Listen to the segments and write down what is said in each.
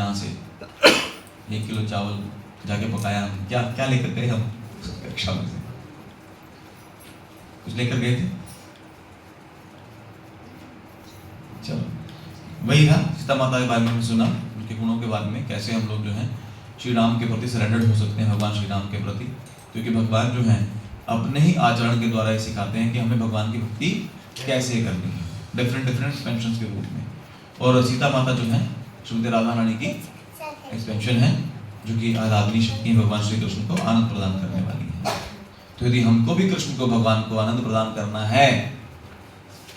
यहाँ से 1 किलो चावल जाके पकाया, हम क्या क्या लेकर गए, हम कक्षा में से कुछ लेकर गए थे। चलो वही था, सीता माता के बारे में सुना, उनके गुणों के बारे में, कैसे हम लोग जो हैं श्री राम के प्रति सरेंडर्ड हो सकते हैं, भगवान श्री राम के प्रति, क्योंकि भगवान जो हैं अपने ही आचरण के द्वारा ये सिखाते हैं कि हमें भगवान की भक्ति कैसे करनी है, डिफरेंट एक्सपेंशंस के रूप में। और सीता माता जो है श्रीमती राधा रानी की एक्सपेंशन है, जो कि आराधनी शक्ति भगवान श्री कृष्ण को आनंद प्रदान करने वाली है। तो यदि हमको भी कृष्ण को, भगवान को आनंद प्रदान करना है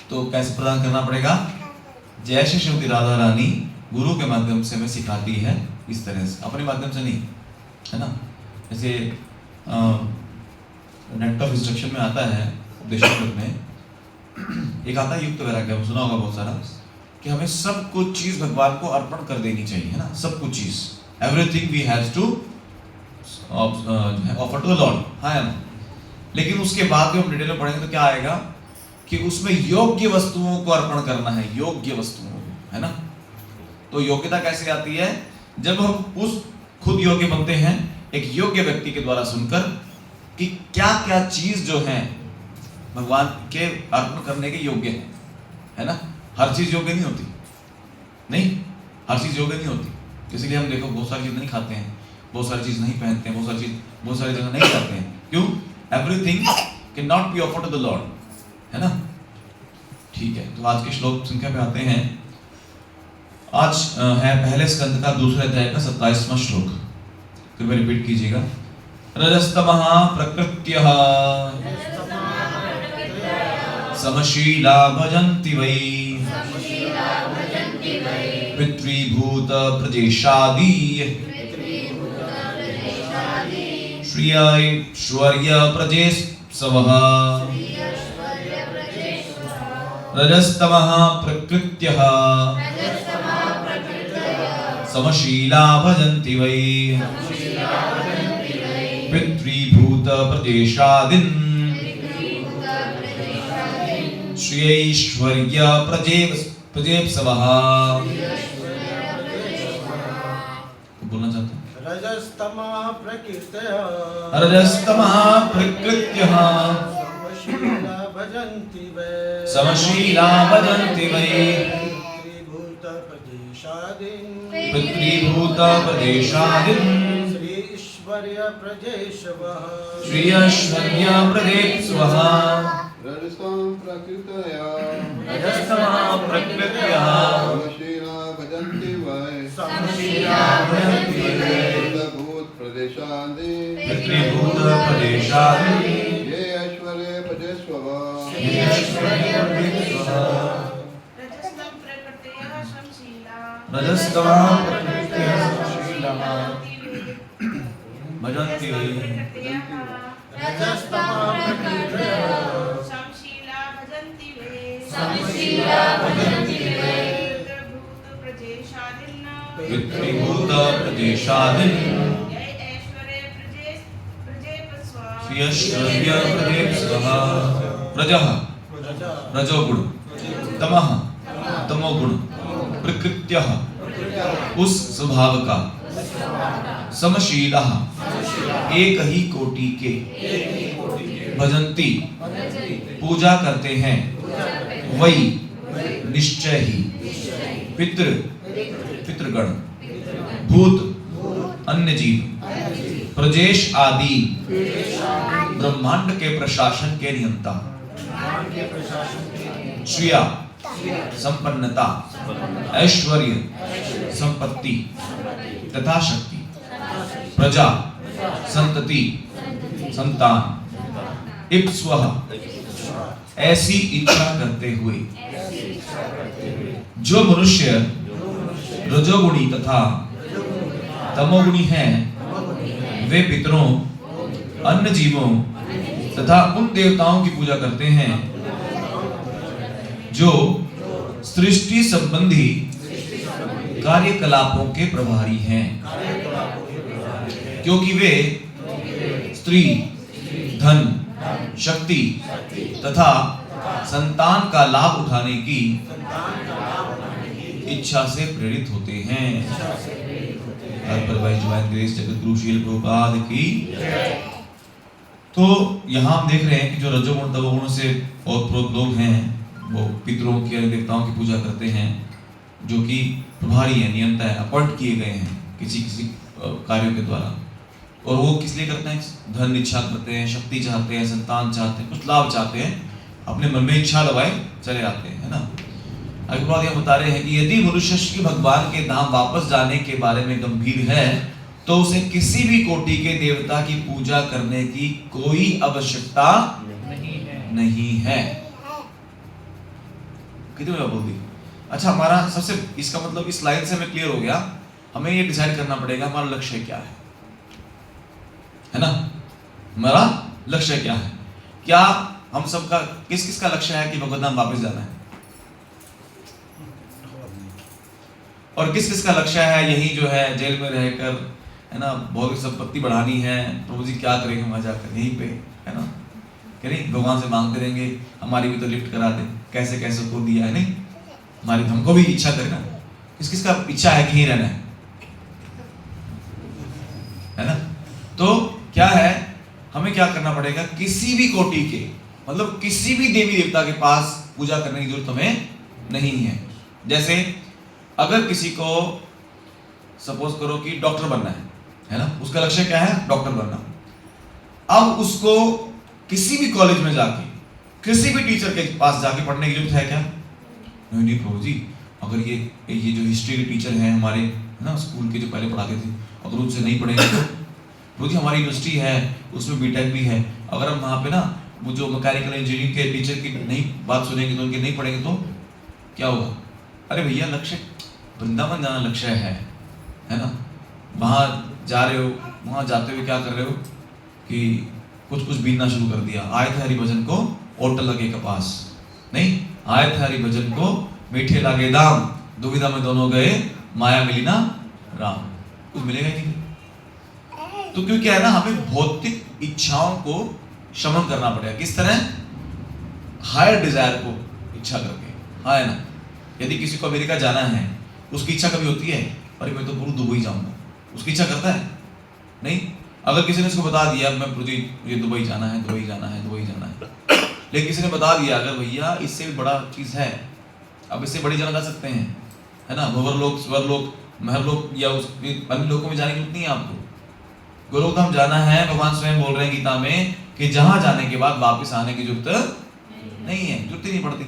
तो कैसे प्रदान करना पड़ेगा? जैसे श्रीमती राधा रानी गुरु के माध्यम से हमें सिखाती है, इस तरह से, अपने माध्यम से नहीं, है ना। जैसे नेट ऑफ इंस्ट्रक्शन में आता है, उपदेशामृत में एक आता है युक्त वैराग्य, सुना होगा बहुत सारा, कि हमें सब कुछ चीज भगवान को अर्पण कर देनी चाहिए, है ना। सब कुछ चीज, everything we have to offer to the lord, है ना। लेकिन उसके बाद हम डिटेल में पढ़ेंगे तो क्या आएगा कि उसमें योग्य वस्तुओं को अर्पण करना है, योग्य वस्तुओं को, है ना। तो योग्यता कैसे आती है? जब हम उस खुद योग्य बनते हैं एक योग्य व्यक्ति के द्वारा सुनकर कि क्या क्या चीज जो है भगवान के अर्पण करने के योग्य है ना। हर चीज योग्य नहीं होती, नहीं, हर चीज योग्य नहीं होती। इसलिए हम देखो बहुत सारी चीज नहीं खाते हैं, बहुत सारी चीज नहीं पहनते हैं, बहुत सारी जगह नहीं जाते हैं। क्यों? Everything can not be offered to the lord, है ना। ठीक है, तो आज के श्लोक संख्या पे आते हैं। आज है पहले स्कंद का दूसरे अध्याय का 27वां श्लोक, कृपया रिपीट कीजिएगा। रजस्तमः प्रकृत्यः समशीला भजन्ति वै पितृभूत प्रजेशादि श्रियैश्वर्य प्रजेशवः। रजस्तमः प्रकृत्यः समशीला भजन्ति वै पितृभूत प्रदेशादीन् श्रियैश्वर्य प्रजेशवः। बोलना चाहते हैं? रजस्तमः प्रकृत्यः समशीला भजन्ति वै पितृभूत प्रदेशादीन् श्रीश्वर्य प्रजेशवः। रजस्तमः प्रकृत्यः समशीला भजन्ति वै पितृभूत प्रदेशादीन् ये ऐश्वर्य प्रजेशवः। रजस्तमः प्रकृत्यः समशीला भजन्ति वै पितृभूत प्रदेशादीन् श्रियैश्वर्य प्रजेशवः। रजः रजोगुण, तमः तमोगुण, प्रकृत्यः उस स्वभाव का, समशीलः एक ही कोटि के, भजन्ति पूजा करते हैं, वही निश्चय ही, पितृगण, भूत अन्य जीव, प्रजेश आदि ब्रह्मांड के प्रशासन के नियंता, श्रिया संपन्नता, ऐश्वर्य संपत्ति तथा शक्ति, प्रजा संतति संतान, इप्स्वः ऐसी इच्छा करते हुए। जो मनुष्य रजोगुणी तथा तमोगुणी हैं, वे पितरों, अन्य जीवों तथा उन देवताओं की पूजा करते हैं जो सृष्टि संबंधी कार्यकलापों के प्रभारी हैं, क्योंकि वे स्त्री, धन, शक्ति तथा संतान का लाभ उठाने की इच्छा से प्रेरित होते हैं। Otherwise divine grace Jagat Guru शील प्रभुपाद की। तो यहाँ हम देख रहे हैं कि जो रजोगुण तमोगुण से ओतप्रोत लोग हैं वो पितरों के देवताओं की पूजा करते हैं, जो कि प्रभारी है, नियंता है, अपॉइंट किए गए हैं किसी किसी कार्यों के द्वारा। और वो किस लिए करते हैं? धन इच्छा करते हैं, शक्ति चाहते हैं, संतान चाहते हैं, कुछ लाभ चाहते हैं, अपने मन में इच्छा दबाए चले आते हैं, है ना। अगली बात यह बता रहे हैं कि यदि मनुष्य की भगवान के धाम वापस जाने के बारे में गंभीर है तो उसे किसी भी कोटि के देवता की पूजा करने की कोई आवश्यकता नहीं है। कितनी बार बोल दी? अच्छा, हमारा सबसे इसका मतलब इस लाइन से हमें क्लियर हो गया, हमें ये डिसाइड करना पड़ेगा हमारा लक्ष्य क्या है ना। हमारा लक्ष्य क्या है? क्या हम सबका किस किस का लक्ष्य है कि भगवत धाम वापस जाना है? और किस किस का लक्ष्य है यही जो है जेल में रहकर, है ना, भौतिक संपत्ति बढ़ानी है? प्रभु जी क्या करेंगे वहां जाकर, यहीं पे, है ना, कि नहीं भगवान से मांगते रहेंगे हमारी भी तो लिफ्ट करा दे, कैसे कैसे को दिया है, नहीं हमारी, हमको भी इच्छा करना। किस किस का इच्छा है कि यहीं रहना है ना। तो क्या है, हमें क्या करना पड़ेगा, किसी भी कोटि के, मतलब किसी भी देवी देवता के पास पूजा करने की जरूरत हमें नहीं है। जैसे अगर किसी को सपोज करो कि डॉक्टर बनना है ना, उसका लक्ष्य क्या है? डॉक्टर बनना। अब उसको किसी भी कॉलेज में जाके किसी भी टीचर के पास जाके पढ़ने की जरूरत है क्या? नहीं प्रभु जी, अगर ये जो हिस्ट्री के टीचर हैं हमारे, है ना, स्कूल के जो पहले पढ़ाते थे, अगर उनसे नहीं पढ़ेंगे तो प्रभु जी हमारी यूनिवर्सिटी है उसमें बीटेक भी है, अगर हम वहाँ पे ना वो जो मैकेनिकल इंजीनियरिंग के टीचर की नहीं बात सुनेंगे तो उनके नहीं पढ़ेंगे तो क्या होगा? अरे भैया, लक्ष्य वृंदावन जाना लक्ष्य है ना। वहाँ जा रहे हो, वहाँ जाते हुए क्या कर रहे हो कि कुछ कुछ बीतना शुरू कर दिया। आए थे हरिभजन को ओटल लगे कपास, नहीं आए थे हरिभजन को मीठे लागे दाम, दुविधा में दोनों गए माया मिली ना राम। कुछ मिलेगा ही नहीं। तो क्यों क्या है ना, हमें भौतिक इच्छाओं को शमन करना पड़ेगा। किस तरह? हायर डिजायर को इच्छा करके, हाँ है ना। यदि किसी को अमेरिका जाना है, उसकी इच्छा कभी होती है अरे मैं तो पूरा दुबई जाऊंगा, उसकी इच्छा करता है? नहीं। अगर किसी ने उसको बता दिया मैं मुझे दुबई जाना है, दुबई जाना है, दुबई जाना है, लेकिन किसी ने बता दिया अगर भैया इससे भी बड़ा चीज है, अब इससे बड़ी जगह जा सकते हैं, है ना, भंवरलोक, स्वर्लोक, महरलोक या उस अन्य लोकों में जाने की जरूरत नहीं है आपको। गोलोकधाम जाना है, भगवान स्वयं बोल रहे हैं गीता में कि जहां जाने के बाद वापस आने की जरूरत नहीं है, जरूरत ही नहीं पड़ती।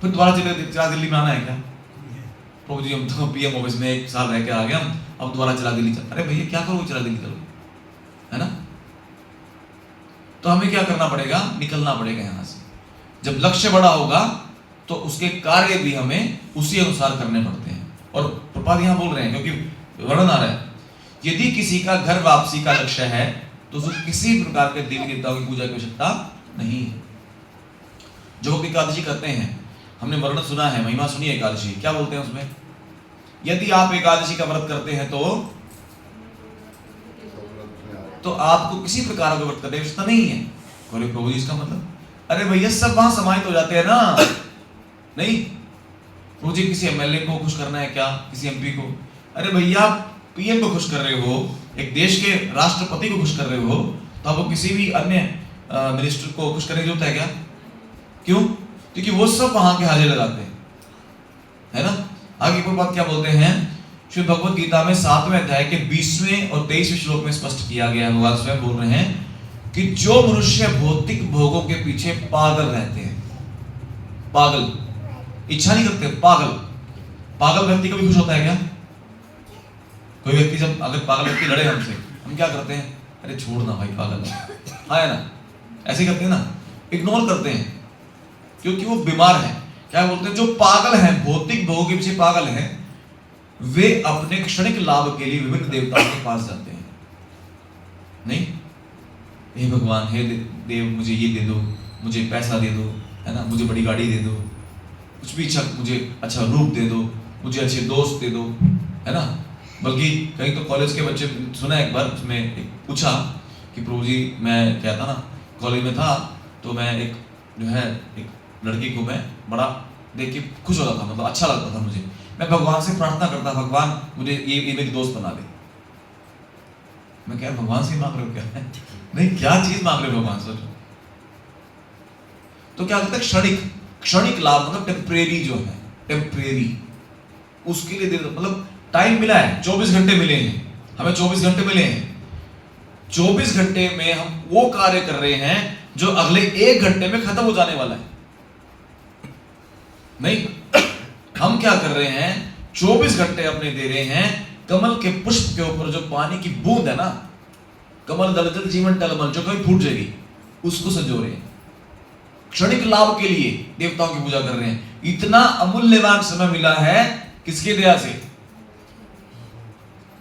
फिर दोबारा चला दिल्ली में आना है क्या? प्रभु जी हम तो पीएम ऑफिस में 1 साल रह के आ गए, हम अब दोबारा चला दिल्ली चल। अरे भैया क्या करो, चला दिल्ली चलो, है ना। तो हमें क्या करना पड़ेगा? निकलना पड़ेगा यहाँ से। जब लक्ष्य बड़ा होगा तो उसके कार्य भी हमें उसी अनुसार करने पड़ते हैं। और प्रपात यहाँ बोल रहे हैं क्योंकि वर्णन आ रहा है, यदि किसी का घर वापसी का लक्ष्य है तो उसको किसी प्रकार के देवी देवताओं की पूजा की आवश्यकता नहीं है। जो एकादशी करते हैं, हमने वर्णन सुना है, महिमा सुनी है एकादशी, क्या बोलते हैं उसमें? यदि आप एकादशी का व्रत करते हैं तो आपको किसी प्रकार का व्रत करने की आवश्यकता नहीं है। बोले प्रभु जी इसका मतलब? अरे भैया सब वहां समाहित हो जाते हैं ना। नहीं, प्रभु जी किसी एमएलए को खुश करना है क्या? किसी एमपी को? अरे भैया पीएम को खुश कर रहे हो, एक देश के राष्ट्रपति को खुश कर रहे हो, तो आपको किसी भी अन्य मिनिस्टर को खुश करने की जरूरत है क्या? क्यों? क्योंकि वो सब वहां के हाजिर लगाते हैं, है ना। आगे कोई बात क्या बोलते हैं? श्री भगवत गीता में 7वें अध्याय के 20वें और 23वें श्लोक में स्पष्ट किया गया है, भगवान स्वयं बोल रहे हैं कि जो मनुष्य भौतिक भोगों के पीछे पागल रहते हैं, पागल, इच्छा नहीं करते, पागल व्यक्ति कभी खुश होता है क्या? कोई व्यक्ति जब अगर पागल व्यक्ति लड़े हमसे, हम क्या करते हैं? अरे छोड़ना भाई पागल है ना, ऐसे करते हैं ना, इग्नोर करते हैं क्योंकि वो बीमार है। क्या बोलते हैं? जो पागल हैं, भौतिक भोगों के पीछे पागल हैं, वे अपने क्षणिक लाभ के लिए विभिन्न देवताओं के पास जाते हैं। नहीं, हे भगवान, हे देव मुझे ये दे दो, मुझे पैसा दे दो, है ना, मुझे बड़ी गाड़ी दे दो, कुछ भी अच्छा, मुझे अच्छा रूप दे दो, मुझे अच्छे दोस्त दे दो, है ना। बल्कि कहीं तो कॉलेज के बच्चे, सुना एक बार उसमें एक पूछा कि प्रभु जी मैं क्या था ना, कॉलेज में था तो मैं एक जो है एक लड़की को मैं बड़ा देख के खुश होता था, मतलब अच्छा लगता था मुझे। मैं भगवान से प्रार्थना करता, भगवान मुझे ये मेरी दोस्त बना दे, मैं क्या भगवान से मांग रहे हो क्या? नहीं, क्या चीज मांग रहे हो भगवान से? तो क्या होता है, क्षणिक लाभ, मतलब टेम्परेरी जो है, टेम्परेरी, उसके लिए मतलब टाइम मिला है, 24 घंटे मिले हैं हमें, 24 घंटे मिले हैं, 24 घंटे में हम वो कार्य कर रहे हैं जो अगले 1 घंटे में खत्म हो जाने वाला है। नहीं, हम क्या कर रहे हैं, 24 घंटे अपने दे रहे हैं कमल के पुष्प के ऊपर जो पानी की बूंद है ना, कमल दलदल जीवन टलमल, जो कभी फूट जाएगी, उसको संजो रहे हैं। क्षणिक लाभ के लिए देवताओं की पूजा कर रहे हैं। इतना अमूल्यवान समय मिला है, किसके दया से?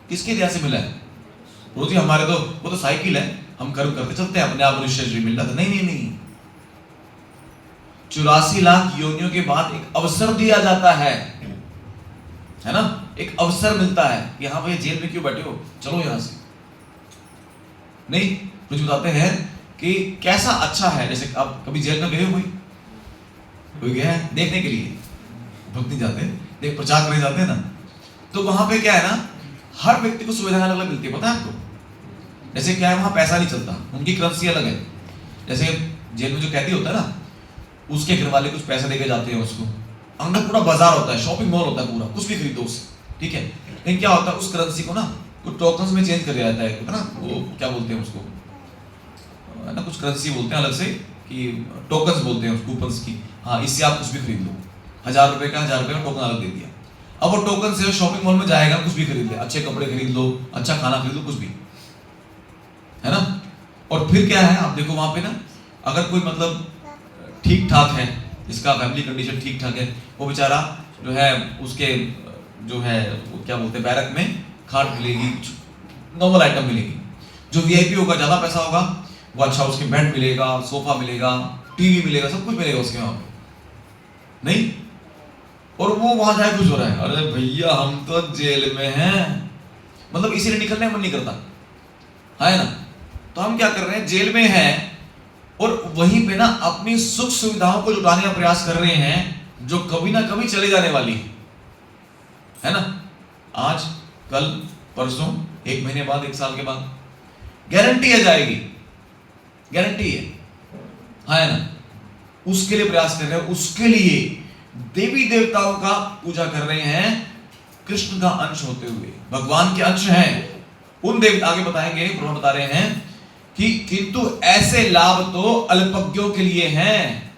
किसके दया से मिला है? रोजी हमारे तो वो तो साइकिल है, हम कर्म करते चलते हैं, अपने आप मनुष्य शरीर मिल जाता। नहीं, 84 लाख योनियों के बाद एक अवसर दिया जाता है ना, एक अवसर मिलता है कि हाँ भैया जेल में क्यों बैठे हो, चलो यहां से। नहीं, कुछ बताते हैं कि कैसा अच्छा है। जैसे आप कभी जेल में गए हो, कोई गया है देखने के लिए? भक्त नहीं जाते, देख प्रचार करने जाते हैं ना, तो वहां पे क्या है ना, हर व्यक्ति को सुविधाएं अलग अलग मिलती है, पता है आपको? जैसे क्या है, वहां पैसा नहीं चलता, उनकी करेंसी अलग है। जैसे जेल में जो कैदी होता है ना, उसके घर वाले कुछ पैसे देके जाते हैं उसको, अंदर पूरा बाजार होता है, शॉपिंग मॉल होता है पूरा, कुछ भी खरीदो उससे, ठीक है। लेकिन क्या होता है, उस करेंसी को ना कुछ टोकन्स में चेंज कर दिया जाता है ना, वो क्या बोलते हैं उसको ना, कुछ करेंसी बोलते हैं अलग से, कि टोकन्स बोलते हैं, कूपन्स की। हाँ, इससे आप कुछ भी खरीद लो, 1000 रुपए का 1000 रुपए का टोकन अलग दे दिया। अब वो टोकन से शॉपिंग मॉल में जाएगा, कुछ भी खरीद ले, अच्छे कपड़े खरीद लो, अच्छा खाना खरीद लो, कुछ भी, है ना। और फिर क्या है, आप देखो वहां पे ना, अगर कोई मतलब ठीक ठाक है, इसका फैमिली कंडीशन ठीक ठाक है, वो बेचारा जो है, उसके जो है वो क्या बोलते हैं, बैरक में खाट मिलेगी, नॉर्मल आइटम मिलेगी। जो वीआईपी होगा, ज्यादा पैसा होगा, वो अच्छा उसके बेड मिलेगा, सोफा मिलेगा, टीवी मिलेगा, सब कुछ मिलेगा उसके वहां पे। नहीं, और वो वहां जाए खुश हो रहा है, अरे भैया हम तो जेल में हैं, मतलब इसीलिए निकलने का मन नहीं करता है ना। तो हम क्या कर रहे हैं, जेल में हैं और वहीं पे ना अपनी सुख सुविधाओं को जुटाने का प्रयास कर रहे हैं, जो कभी ना कभी चले जाने वाली है ना। आज, कल, परसों, 1 महीने बाद, 1 साल के बाद, गारंटी है जाएगी, गारंटी है ना। उसके लिए प्रयास कर रहे हैं, उसके लिए देवी देवताओं का पूजा कर रहे हैं, कृष्ण का अंश होते हुए, भगवान के अंश हैं उन देव। आगे बताएंगे, प्रभु बता रहे हैं कि किंतु ऐसे लाभ तो अल्पज्ञों के लिए हैं।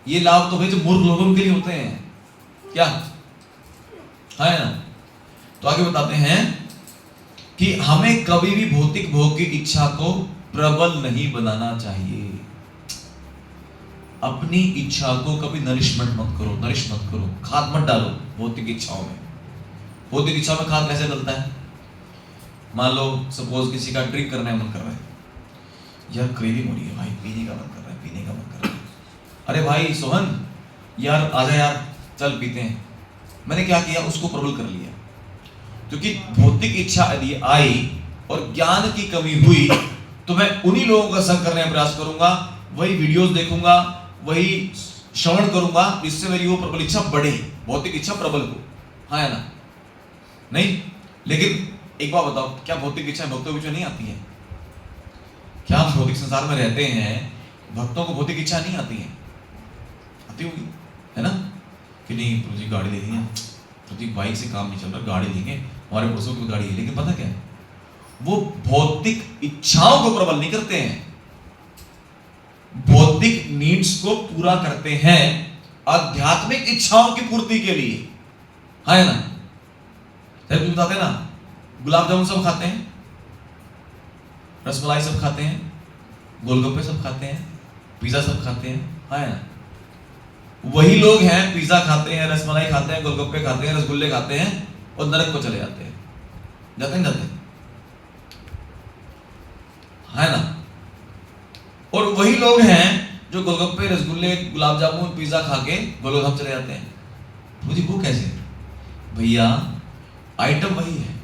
ये लाभ तो भाई जो मूर्ख लोगों के लिए होते हैं, क्या है ना। तो आगे बताते हैं कि हमें कभी भी भौतिक भोग की इच्छा को प्रबल नहीं बनाना चाहिए। अपनी इच्छा को कभी नरिशमेंट मत करो, नरिश मत करो, खाद मत डालो भौतिक इच्छाओं में। भौतिक इच्छा में खाद कैसे डलता है? मान लो सपोज किसी का ड्रिंक करने का मन कर रहा है, यार क्रेविंग हो रही है भाई, पीने का मन कर रहा है, पीने का मन कर रहा है, अरे भाई सोहन यार आजा यार, चल पीते हैं। मैंने क्या किया, उसको प्रबल कर लिया। क्योंकि भौतिक इच्छा यदि आई और ज्ञान की कमी हुई, तो मैं उन्हीं लोगों का संग करने का प्रयास करूंगा, वही वीडियोस देखूंगा, वही श्रवण करूंगा, जिससे मेरी वो प्रबल इच्छा बढ़े, भौतिक इच्छा प्रबल हो, हाँ ना। नहीं, लेकिन एक बात बताओ, क्या भौतिक इच्छा भक्तों के बीच में नहीं आती है? क्या हम भौतिक संसार में रहते हैं, भक्तों को भौतिक इच्छा नहीं आती है? आती होगी, है ना। कि नहीं प्रभु जी गाड़ी ले लेंगे, प्रभु जी बाइक से काम नहीं चल रहा, गाड़ी लेंगे, हमारे पड़ोसियों की गाड़ी है। लेकिन पता क्या है, वो भौतिक इच्छाओं को प्रबल नहीं करते हैं, भौतिक नीड्स को पूरा करते हैं आध्यात्मिक इच्छाओं की पूर्ति के लिए, है ना। तुम बताते हैं ना, गुलाब जामुन सब खाते हैं, रसमलाई सब खाते हैं, गोलगप्पे सब खाते हैं, पिज्जा सब खाते हैं, है ना। वही लोग हैं, पिज्जा खाते हैं, रसमलाई खाते हैं, गोलगप्पे खाते हैं, रसगुल्ले खाते हैं और नरक को चले जाते हैं। जाते हैं, जाते हैं, है ना। और वही लोग हैं जो गोलगप्पे, रसगुल्ले, गुलाब जामुन, पिज्जा खा के गोलोकधाम चले जाते हैं। मुझे वो कैसे? भैया आइटम वही है,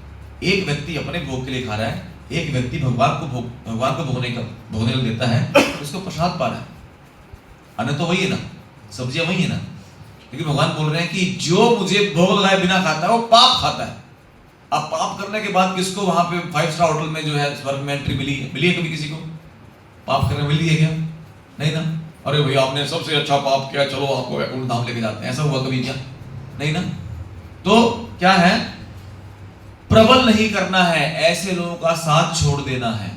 एक व्यक्ति अपने भोग के लिए खा रहा है, एक व्यक्ति भगवान को भोगने देता है, उसको प्रसाद पा रहा है। अन्न तो वही है ना, सब्जियां वही है ना, लेकिन भगवान बोल रहे हैं कि जो मुझे भोग लगाए बिना खाता है वो पाप खाता है। अब पाप करने के बाद किसको वहां पे 5 स्टार होटल में जो है स्वर्ग में एंट्री मिली है कभी किसी को? पाप करने मिली है क्या? नहीं ना। अरे भैया आपने सबसे अच्छा पाप किया, चलो आपको वैकुंठ धाम लेके जाते हैं, ऐसा हुआ कभी क्या? नहीं ना। तो क्या है, प्रबल नहीं करना है, ऐसे लोगों का साथ छोड़ देना है।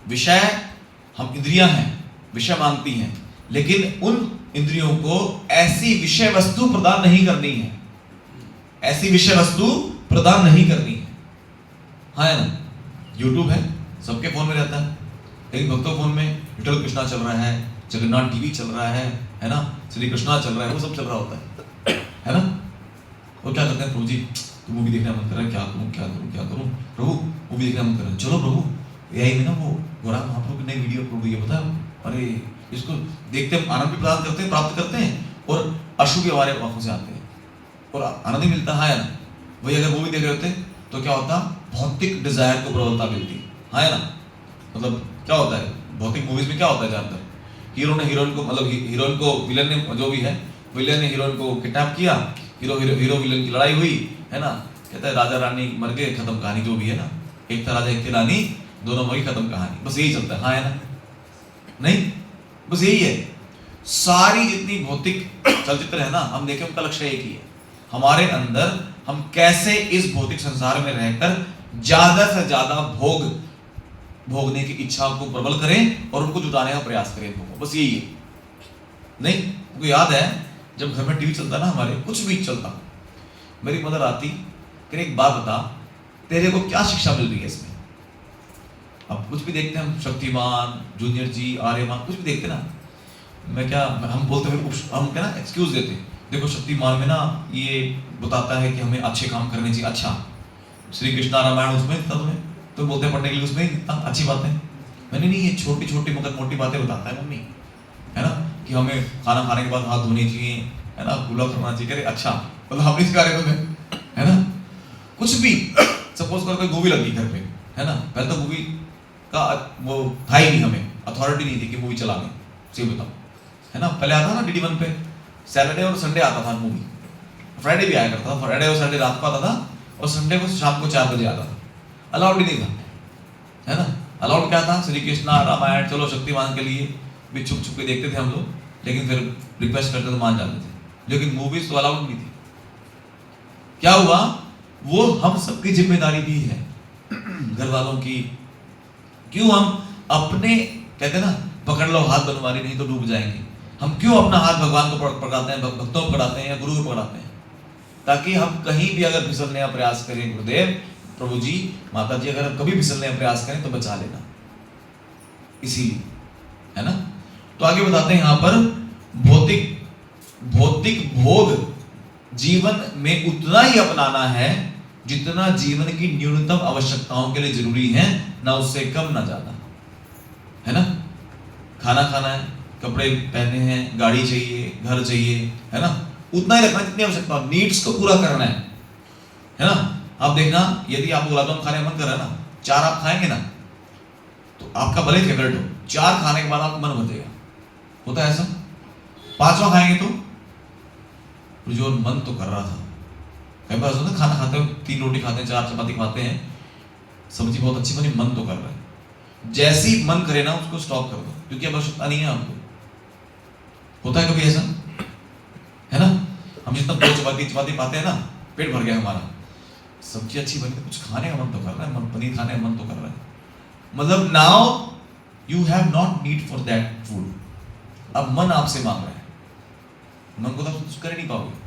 विषय, हम इंद्रियां हैं, विषय मांगती हैं, लेकिन उन इंद्रियों को ऐसी विषय वस्तु प्रदान नहीं करनी है, ऐसी विषय वस्तु प्रदान नहीं करनी है। हाँ है ना, यूट्यूब है, सबके फोन में रहता है, लेकिन भक्तों फोन में लिटिल कृष्णा चल रहा है, जगन्नाथ टीवी चल रहा है ना, श्री कृष्णा चल रहा है, वो सब चल रहा होता है ना। और क्या करते हैं, प्रभु जी तो मूवी देखना मन कर रहा है, क्या करूं प्रभु, मूवी देखना मन कर रहा है, चलो प्रभु एआई में ना वो गोरा महाप्रभु की नई वीडियो प्रभु ये बताओ, अरे इसको देखते हम आनंद भी प्रदान करते हैं, प्राप्त करते हैं, और अशुभ भी हमारे आंखों से आते हैं और आनंद ही मिलता है ना। वही अगर मूवी देख रहे होते तो क्या होता, भौतिक डिजायर को प्रबलता मिलती है ना। मतलब क्या होता है भौतिक मूवीज में, क्या होता है ज्यादातर, हीरो ने हीरोइन को, मतलब हीरोइन को विलन ने, जो भी है विलन ने हीरोइन को किडनैप किया, हीरो विलन की लड़ाई हुई है ना, कहता है राजा रानी मर गए, खत्म कहानी, जो भी है ना, एक था राजा एक थी रानी, दोनों मरी, खत्म कहानी, बस यही चलता है। हाँ है ना, नहीं बस यही है। सारी जितनी भौतिक चलचित्र है ना, हम देखें उनका लक्ष्य एक ही है, हमारे अंदर हम कैसे इस भौतिक संसार में रहकर ज्यादा से ज्यादा भोगने की इच्छा को प्रबल करें और उनको जुटाने का प्रयास करें, बस यही है। नहीं, मुझे याद है जब घर में टीवी चलता ना, हमारे कुछ भी चलता, मेरी मदर आती, कि एक बात बता, तेरे को क्या शिक्षा मिल रही है इसमें। अब कुछ भी देखते हैं हम, शक्तिमान, जूनियर जी, आर्यमान, कुछ भी देखते ना, मैं क्या, हम बोलते हैं, हम क्या ना एक्सक्यूज देते हैं, देखो शक्तिमान में ना ये बताता है कि हमें अच्छे काम करने चाहिए, अच्छा श्री कृष्णा रामायण उसमें दिखता तुम्हें, तो बोलते हैं पढ़ने के लिए उसमें ही दिखता, अच्छी बात है। मैंने नहीं, ये छोटी छोटी मगर मोटी बातें बताता है मम्मी, है ना, कि हमें खाना खाने के बाद हाथ धोने चाहिए, है ना, कूला करना चाहिए, करे अच्छा, मतलब हम नहीं सिखा रहे तुम्हें, है ना। कुछ भी, सपोज कर कोई मूवी लगी घर पे, है ना, पहले तो मूवी का वो था ही नहीं, हमें अथॉरिटी नहीं थी कि मूवी चला दें, सही बताओ, है ना। पहले आता था ना DD1 पे, सैटरडे और संडे आता था मूवी, फ्राइडे भी आया करता था, फ्राइडे और सैटरडे रात को आता था, और संडे को शाम को 4 बजे आता था। अलाउड ही नहीं था, है ना। अलाउड क्या था, श्री कृष्णा रामायण, चलो शक्तिमान के लिए भी छुप छुप के देखते थे हम लोग, लेकिन फिर रिक्वेस्ट करते तो मान जाते थे, लेकिन मूवीज तो अलाउड नहीं थी। क्या हुआ, वो हम सबकी जिम्मेदारी भी है, घर वालों की। क्यों हम अपने, कहते हैं ना, पकड़ लो हाथ बनवारी, नहीं तो डूब जाएंगे। हम क्यों अपना हाथ भगवान को पकड़ाते हैं, भक्तों को पकड़ाते हैं या गुरु को पकड़ाते हैं, ताकि हम कहीं भी अगर फिसलने का प्रयास करें, गुरुदेव, प्रभु जी, माता जी, अगर हम कभी फिसलने का प्रयास करें तो बचा लेना, इसीलिए, है ना। तो आगे बताते हैं यहां पर, भौतिक भोग जीवन में उतना ही अपनाना है जितना जीवन की न्यूनतम आवश्यकताओं के लिए जरूरी है, ना उससे कम ना ज्यादा, है ना। खाना खाना है, कपड़े पहने हैं, गाड़ी चाहिए, घर चाहिए, है ना, उतना ही रखना जितनी आवश्यकता, नीड्स को पूरा करना है ना। आप देखना, यदि आपको गुलाब जामुन खाने का मन कर रहा है ना, 4 आप खाएंगे ना, तो आपका भले फेवरेट हो, 4 खाने के बाद आपका मन भरेगा, होता है ऐसा। 5वां खाएंगे तो जो मन तो कर रहा था, कई बार होता है खाना खाते हो, 3 रोटी खाते हैं, 4 चपाती खाते हैं, सब्जी बहुत अच्छी बनी, मन तो कर रहा है, जैसे ही मन करे ना उसको स्टॉप कर दो, क्योंकि अब आवश्यकता नहीं है आपको। होता है कभी ऐसा, है ना। हम जितना 2 चपाती पाते हैं ना, पेट भर गया हमारा, सब्जी अच्छी बनी, कुछ खाने का मन तो कर रहा है, पनीर खाने का मन तो कर रहा है, मतलब now you have not need for that food, अब मन आपसे मांग रहा है, मन को तो आप कुछ कर ही नहीं पाओगे।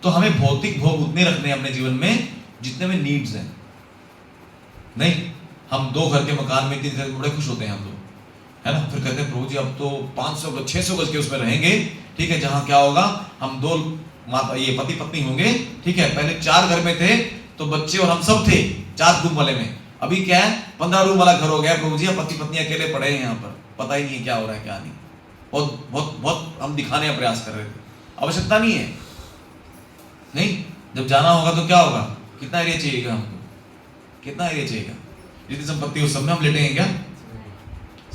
तो हमें भौतिक भोग उतने रखने हैं अपने जीवन में जितने में नीड्स हैं। नहीं, हम 2 घर के मकान में 3 घर बड़े खुश होते हैं हम लोग, है ना, फिर कहते हैं प्रभु जी अब तो 500 गज 600 गज के उसमें रहेंगे, ठीक है, जहां क्या होगा, हम 2 माता ये पति पत्नी होंगे, ठीक है, पहले 4 घर में थे तो बच्चे और हम सब थे 4 रूम वाले में, अभी क्या है 15 रूम वाला घर हो गया प्रभु जी, पति पत्नी अकेले पड़े हैं यहाँ पर, पता ही नहीं है क्या हो रहा है क्या नहीं, बहुत बहुत बहुत हम दिखाने का प्रयास कर रहे थे, आवश्यकता नहीं है। नहीं, जब जाना होगा तो क्या होगा, कितना एरिया चाहिएगा हमको, कितना एरिया चाहिएगा, जितनी संपत्ति उस सब में हम लेटेंगे क्या,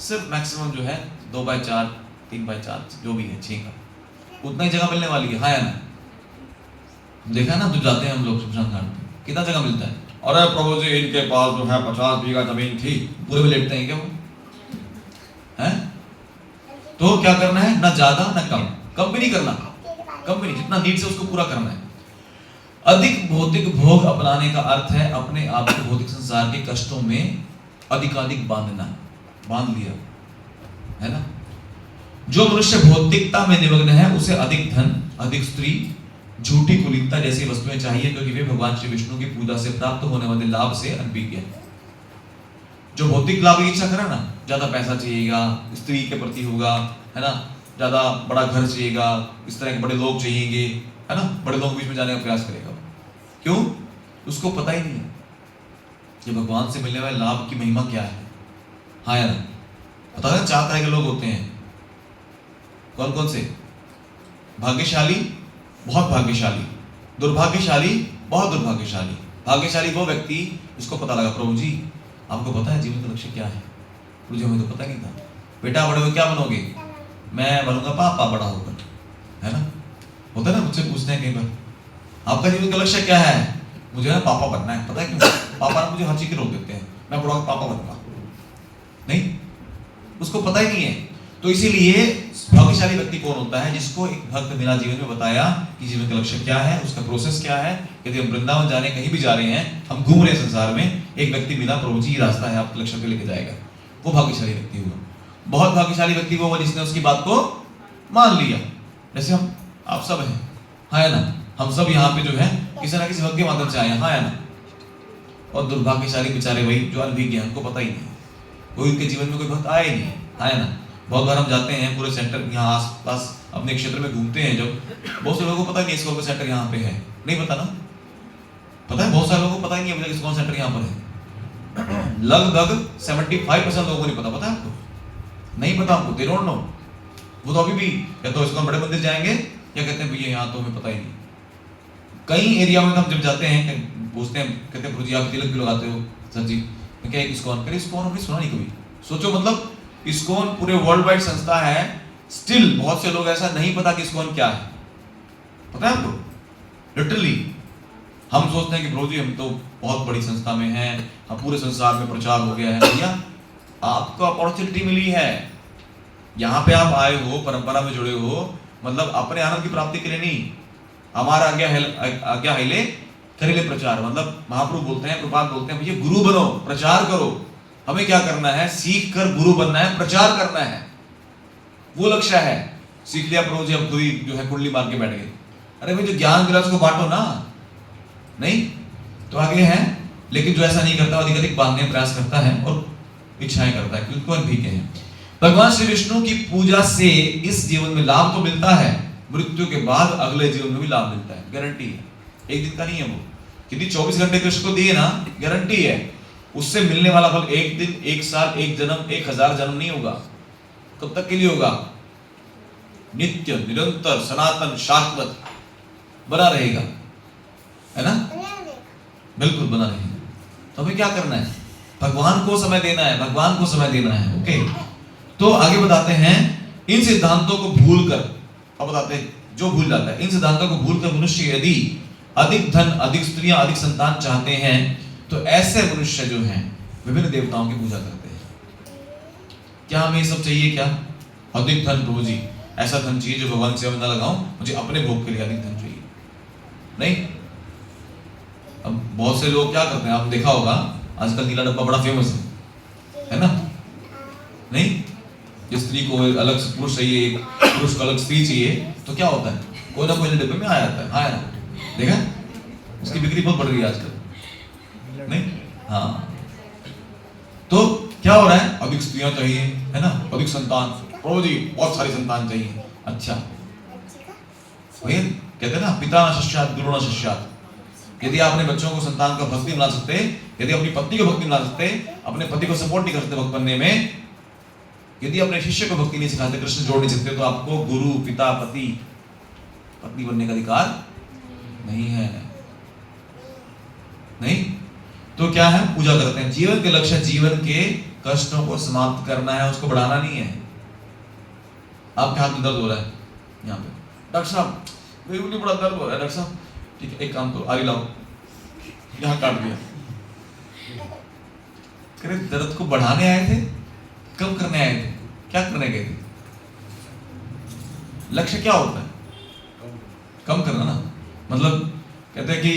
सिर्फ मैक्सिमम जो है 2x4 3x4 जो भी है 6 का, उतना ही जगह मिलने वाली है। हाँ या ना, देखा ना, तो जाते हैं हम लोग शमशान घाट पे, कितना जगह मिलता है? और प्रभु जी इनके पास जो है 50 बीघा जमीन थी, पूरे में लेटते हैं क्या वो? हैं? तो क्या करना है? ना ज्यादा ना कम भी नहीं करना, कम भी नहीं, जितना नीड से उसको पूरा करना है। अधिक भौतिक भोग अपनाने का अर्थ है अपने आप को भौतिक संसार के कष्टों में अधिकाधिक बांधना। बांध लिया है ना। जो मनुष्य भौतिकता में निमग्न है उसे अधिक धन, अधिक स्त्री, झूठी कुलीनता जैसी वस्तुएं चाहिए, क्योंकि वे भगवान श्री विष्णु की पूजा से प्राप्त होने वाले लाभ से अनभिज्ञ है। जो भौतिक लाभ की इच्छा करे ना, ज्यादा पैसा चाहिएगा, स्त्री के प्रति होगा, है ना, ज्यादा बड़ा घर चाहिएगा, इस तरह के बड़े लोग चाहिएंगे, है ना, बड़े लोगों के बीच में जाने का प्रयास करेगा। क्यों? उसको पता ही नहीं है कि भगवान से मिलने वाले लाभ की महिमा क्या है। हाँ या ना? पता है 4 तरह के लोग होते हैं। कौन कौन से? भाग्यशाली, बहुत भाग्यशाली, दुर्भाग्यशाली, बहुत दुर्भाग्यशाली। भाग्यशाली वो व्यक्ति जिसको पता लगा प्रभु जी आपको पता है जीवन का लक्ष्य क्या है? मुझे हमें तो पता नहीं था। बेटा बड़े हो क्या बनोगे? मैं बनूंगा पापा बड़ा होकर, है ना। होता है ना, मुझसे पूछते हैं कई बार आपका जीवन का लक्ष्य क्या है? मुझे ना पापा बनना है। पता है क्यों? पापा मुझे हर चीज के रोक देते हैं, मैं बड़ा पापा बनूंगा। नहीं, उसको पता ही नहीं है। तो इसीलिए भाग्यशाली व्यक्ति कौन होता है? जिसको एक भक्त बिना जीवन में बताया कि जीवन का लक्ष्य क्या है, उसका प्रोसेस क्या है। यदि हम वृंदावन जाने कहीं भी जा रहे हैं, हम घूम रहे हैं संसार में, एक व्यक्ति मिला प्रभु जी रास्ता है आपके लक्ष्य पे लेके जाएगा, वो भाग्यशाली व्यक्ति हुआ। बहुत भाग्यशाली व्यक्ति वो जिसने उसकी बात को मान लिया। जैसे हम आप सब हैं, हाँ या ना, हम सब यहाँ पे जो है किसी ना किसी भक्त के माध्यम से आए हैं, हाँ या ना। और दुर्भाग्यशाली बेचारे वही जो अनभिज्ञ हैं, उनको पता ही नहीं, कोई उनके जीवन में कोई भक्त आया ही नहीं, हाँ या ना। बहुत बार हम जाते हैं पूरे सेंटर यहाँ आस पास अपने क्षेत्र में घूमते हैं, जब बहुत से लोगों को पता नहीं इस्कॉन का सेंटर यहाँ पे है, नहीं पता ना। पता है बहुत सारे लोगों को पता ही नहीं है मुझे इस्कॉन सेंटर यहाँ पर है। लगभग 75% लोगों को नहीं पता। पता है आपको? नहीं पता आपको, दे डोंट नो। वो तो अभी भी या तो इस्कॉन बड़े मंदिर जाएंगे या कहते हैं भैया यहाँ तो हमें पता ही नहीं। कई एरिया में हम जब जाते हैं पूछते हैं, कहते हैं गुरु जी आप तिलक भी लगाते हो? सर जी। क्या इस्कॉन? करे इस्कॉन हमने सुना नहीं कभी। सोचो, मतलब इस्कॉन पूरे वर्ल्ड वाइड संस्था है, स्टिल बहुत से लोग ऐसा नहीं पता कि इस्कॉन क्या है। पता है आपको? लिटरली हम सोचते हैं कि प्रभु जी हम तो बहुत बड़ी संस्था में हैं, हम पूरे संसार में प्रचार हो गया है। भैया आपको अपॉर्चुनिटी मिली है, यहाँ पे आप आए हो, परंपरा में जुड़े हो, मतलब अपने आनंद की प्राप्ति के लिए नहीं। हमारा आज्ञा हिले करेले प्रचार, मतलब महाप्रभु बोलते हैं, प्रभुपाद बोलते हैं भैया गुरु बनो, प्रचार करो। हमें क्या करना है? सीख कर गुरु बनना है, प्रचार करना है, वो लक्ष्य है। सीख लिया प्रभु जी, अब खुद ही जो है कुंडली मार के बैठ गए। अरे भाई जो ज्ञान मिला उसको बांटो ना। नहीं तो आगे है, लेकिन जो ऐसा नहीं करता अधिक अधिक बांधने का प्रयास करता है और इच्छाएं करता है, क्योंकि अनभिज्ञ है। भगवान श्री विष्णु की पूजा से इस जीवन में लाभ तो मिलता है, मृत्यु के बाद अगले जीवन में भी लाभ मिलता है, गारंटी है। एक दिन का नहीं है वो, यदि 24 घंटे कृष्ण को दिए ना, गारंटी है उससे मिलने वाला फल एक दिन, एक साल, एक जन्म, 1000 जन्म नहीं होगा। कब तक के लिए होगा? नित्य, निरंतर, सनातन, शाश्वत बना रहेगा, है ना। बिल्कुल बना रहेगा। तो हमें क्या करना है? भगवान को समय देना है, भगवान को समय देना है। ओके, तो आगे बताते हैं, इन सिद्धांतों को भूलकर, अब बताते हैं जो भूल जाता है, इन सिद्धांतों को भूलकर मनुष्य यदि अधिक धन, अधिक स्त्रियां, अधिक संतान चाहते हैं, तो ऐसे मनुष्य जो हैं विभिन्न देवताओं की पूजा करते हैं। क्या हमें ये सब चाहिए? क्या अधिक धन? प्रभु जी ऐसा धन चाहिए जो भगवान की सेवा में ना लगाऊं, मुझे अपने भोग के लिए अधिक धन चाहिए। नहीं, अब बहुत से लोग क्या करते हैं, आपने देखा होगा आजकल नीला डब्बा बड़ा फेमस है ना। नहीं, जिस स्त्री को अलग से पुरुष चाहिए, पुरुष को अलग स्त्री चाहिए, तो क्या होता है? कोई ना कोई डब्बे में आ जाता है। हाँ ना, देखा उसकी बिक्री बहुत बढ़ रही है आजकल। नहीं, हाँ, तो क्या हो रहा है? अधिक स्त्रियां चाहिए, है ना, अधिक संतान। प्रभु जी बहुत सारी संतान चाहिए। अच्छा, वही कहते हैं ना, पिता न शिष्यात् गुरु न शिष्यात्। यदि आपने बच्चों को संतान का भक्ति बना सकते, यदि अपनी पत्नी को भक्ति बना सकते, अपने पति को सपोर्ट नहीं कर सकते भक्त बनने में, यदि अपने शिष्य को भक्ति नहीं सिखाते, कृष्ण जोड़ नहीं सकते, तो आपको गुरु, पिता, पति, पत्नी बनने का अधिकार नहीं है। नहीं तो क्या है? पूजा करते हैं। जीवन के लक्ष्य जीवन के कष्टों को समाप्त करना है, उसको बढ़ाना नहीं है। आपके हाथ में दर्द हो रहा है, यहाँ पे डॉक्टर साहब बिल्कुल बड़ा दर्द हो रहा है। डॉक्टर साहब ठीक है, एक काम करो, आरी लाओ, यहाँ काट दिया। करे दर्द को बढ़ाने आए थे, कम करने आए थे, क्या करने गए थे? लक्ष्य क्या होता है? कम करना ना। मतलब कहते हैं कि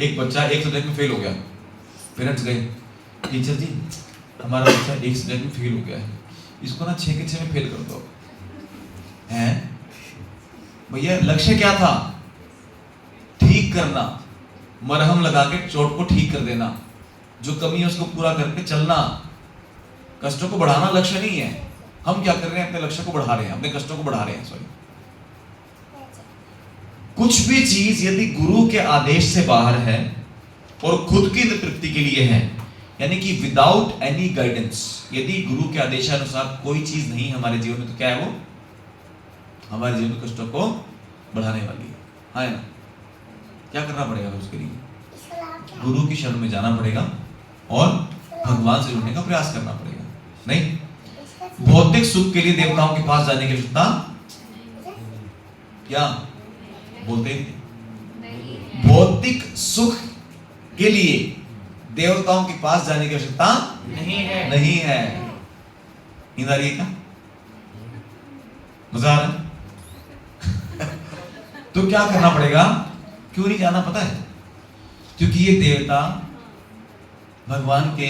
एक बच्चा एक सब्जेक्ट में फेल हो गया, पेरेंट्स गए, टीचर जी हमारा बच्चा एक सब्जेक्ट में फेल हो गया है, इसको ना 6 के 6 में फेल कर दो। हैं भैया, लक्ष्य क्या था? ठीक करना, मरहम लगा के चोट को ठीक कर देना, जो कमी है उसको पूरा करके चलना। कष्टों को बढ़ाना लक्ष्य नहीं है। हम क्या कर रहे हैं? अपने लक्ष्य को बढ़ा रहे हैं, अपने कष्टों को बढ़ा रहे हैं। सॉरी, कुछ भी चीज यदि गुरु के आदेश से बाहर है और खुद की तृप्ति के लिए है, यानी कि विदाउट एनी गाइडेंस, यदि गुरु के आदेशानुसार कोई चीज नहीं हमारे जीवन में, तो क्या है वो? हमारे जीवन में कष्टों को बढ़ाने वाली है ना? क्या करना पड़ेगा उसके लिए? गुरु की शरण में जाना पड़ेगा और भगवान से जुड़ने का प्रयास करना पड़ेगा। नहीं, भौतिक सुख के लिए देवताओं के पास जाने की आवश्यकता क्या बोलते हैं? भौतिक सुख के लिए देवताओं के पास जाने की आवश्यकता नहीं है। नींद आ रही है क्या? मजा आ रहा है? तो क्या करना पड़ेगा? क्यों नहीं जाना पता है? क्योंकि ये देवता भगवान के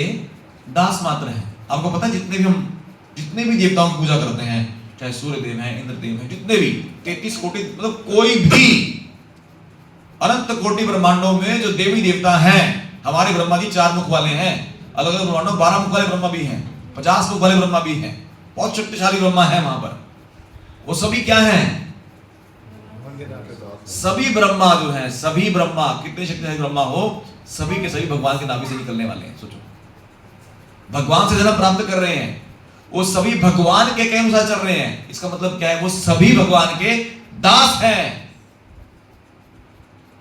दास मात्र हैं। आपको पता है जितने भी देवताओं की पूजा करते हैं, चाहे सूर्य देव हैं, इंद्र देव हैं, जितने भी 33 कोटि, मतलब कोई भी अनंत कोटि ब्रह्मांडों में जो देवी देवता हैं, हमारे ब्रह्मा जी 4 मुख वाले हैं, अलग अलग ब्रह्मांडों 12 मुख वाले ब्रह्मा भी हैं, 50 मुख वाले ब्रह्मा भी हैं, बहुत शक्तिशाली ब्रह्मा है वहां पर। वो सभी क्या हैं? सभी ब्रह्मा जो हैं, सभी ब्रह्मा, कितने शक्तिशाली ब्रह्मा हो, सभी के सभी भगवान के नाभि से निकलने वाले हैं। सोचो, भगवान से जन्म प्राप्त कर रहे हैं, वो सभी भगवान के अनुसार चल रहे हैं। इसका मतलब क्या है? वो सभी भगवान के दास हैं।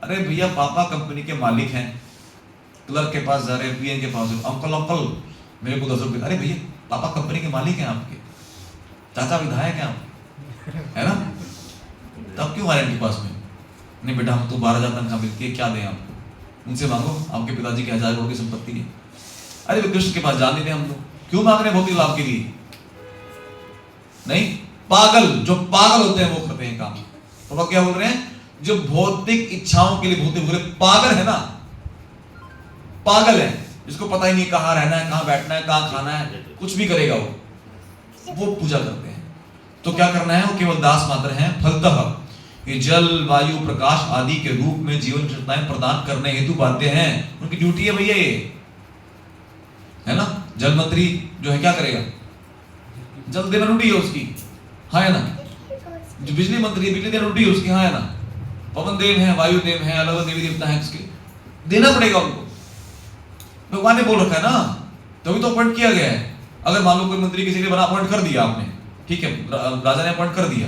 अरे भैया, पापा कंपनी के मालिक हैं, क्लर्क के पास जा रहे हैं, पीएन के पास, अंकल मेरे को 10 रुपए। अरे भैया, पापा कंपनी के मालिक हैं आपके, चाचा विधायक हैं आप, है ना? तब क्यों आ रहे हैं इनके पास में? नहीं बेटा, हम तो 12,000 तनख्वाह मिलती है, क्या दें आपको? उनसे मांगो, आपके पिताजी की 1000 करोड़ की संपत्ति है। अरे वे कृष्ण के पास जाने दें हम लोग, क्यों मांग रहे हैं भौतिक लाभ के लिए? नहीं, पागल, जो पागल होते हैं वो करते हैं काम। तो वो क्या बोल रहे हैं? जो भौतिक इच्छाओं के लिए भौतिक बोले पागल है ना, पागल है, जिसको पता ही नहीं कहाँ रहना है, कहाँ बैठना है, कहाँ खाना है, कुछ भी करेगा वो पूजा करते हैं। तो क्या करना है? वो केवल दास मात्र हैं। फलतः ये जल, वायु, प्रकाश आदि के रूप में जीवन आवश्यकताएं प्रदान करने हेतु बाध्य हैं। उनकी ड्यूटी है भैया ये, है ना? जल मंत्री जो है क्या करेगा? जल देना ड्यूटी है उसकी, हाँ है ना? जो बिजली मंत्री, बिजली देना ड्यूटी है उसकी, हाँ है ना? पवन देव है, वायु देव है, अलग अलग देवी देवता है, उसके देना पड़ेगा उनको। भगवान ने बोल रखा है ना, तभी तो अपॉइंट किया गया है। अगर मान लो कोई मंत्री किसी ने बना अपॉइंट कर दिया आपने, ठीक है, राजा ने अपॉइंट कर दिया,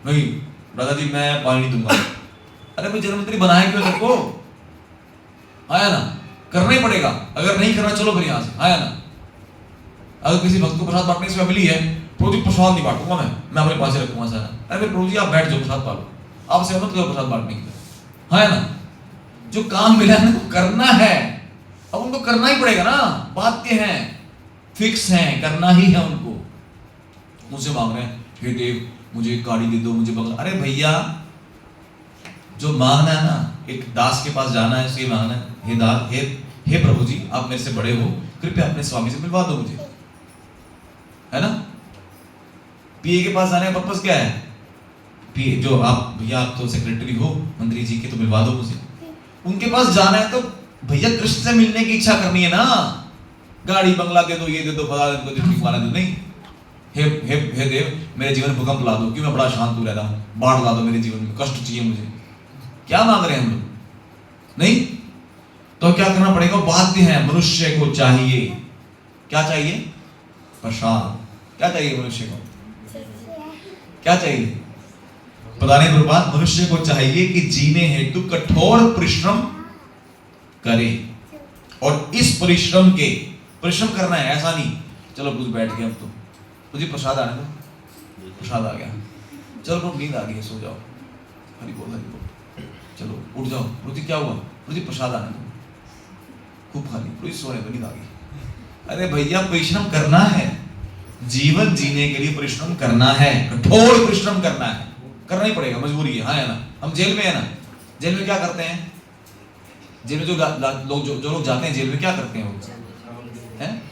नहीं राजा जी मैं पानी नहीं दूंगा। अरे भाई, जल मंत्री बनाया क्यों तेरे को? आया ना? करना ही पड़ेगा। अगर नहीं करना, चलो फिर यहाँ से, आया ना? अगर किसी भक्त को प्रसाद बांटने से फैमिली है, प्रभु जी प्रसाद नहीं बांटूंगा मैं अपने पास ही रखूंगा सारा। अरे फिर प्रभु जी आप बैठ जाओ, प्रसाद पालो, आप सहमत करो प्रसाद बांटने के लिए, है ना? जो काम मिला है ना करना है, अब उनको करना ही पड़ेगा ना, बाध्य हैं, फिक्स हैं, करना ही है उनको। मुझसे मांग रहे हैं, हे देव मुझे गाड़ी दे दो, मुझे बंगला। अरे भैया, जो मांगना है ना, एक दास के पास जाना है, उसे मांगना है, हे दास, हे प्रभु जी आप मेरे से बड़े हो, कृपया अपने स्वामी से मिलवा दो मुझे, है ना? पीए के पास जाने का पर्पस क्या है? पीए जो आप, भैया आप तो सेक्रेटरी हो मंत्री जी के, तो मिलवा दो मुझे। उनके पास जाना है तो भैया कृष्ण से मिलने की इच्छा करनी है ना। गाड़ी बंगला दे दो, ये दे दो, फला दे दो, दे दो, नहीं। हे देव मेरे जीवन में भूकंप ला दो, क्यों मैं बड़ा शांत रहता हूँ, बाढ़ ला दो मेरे जीवन में, कष्ट चाहिए मुझे। क्या मांग रहे हैं हम लोग? नहीं, तो क्या करना पड़ेगा? बाध्य है, मनुष्य को चाहिए, क्या चाहिए? प्रसाद। क्या चाहिए मनुष्य को? क्या चाहिए? पता नहीं प्रभुपाद, मनुष्य को चाहिए कि जीने हेतु कठोर परिश्रम करे, और इस परिश्रम करना है, ऐसा नहीं चलो कुछ बैठ गए, अब तो मुझे प्रसाद आने दो, प्रसाद आ गया, चलो प्रभु नींद आ गई है, सो जाओ, हरि बोल, चलो उठ जाओ, रुचि क्या हुआ? रुचि प्रसाद आने दो, खूब खा ली, पूरी सोने तो नहीं आ गई। अरे भैया परिश्रम करना है, जीवन जीने के लिए परिश्रम करना है, कठोर परिश्रम करना है, करना ही पड़ेगा, मजबूरी है। हाँ है ना, हम जेल में है ना, जेल में क्या करते हैं, जेल में जो लोग जाते हैं जेल में क्या करते हैं वो हैं?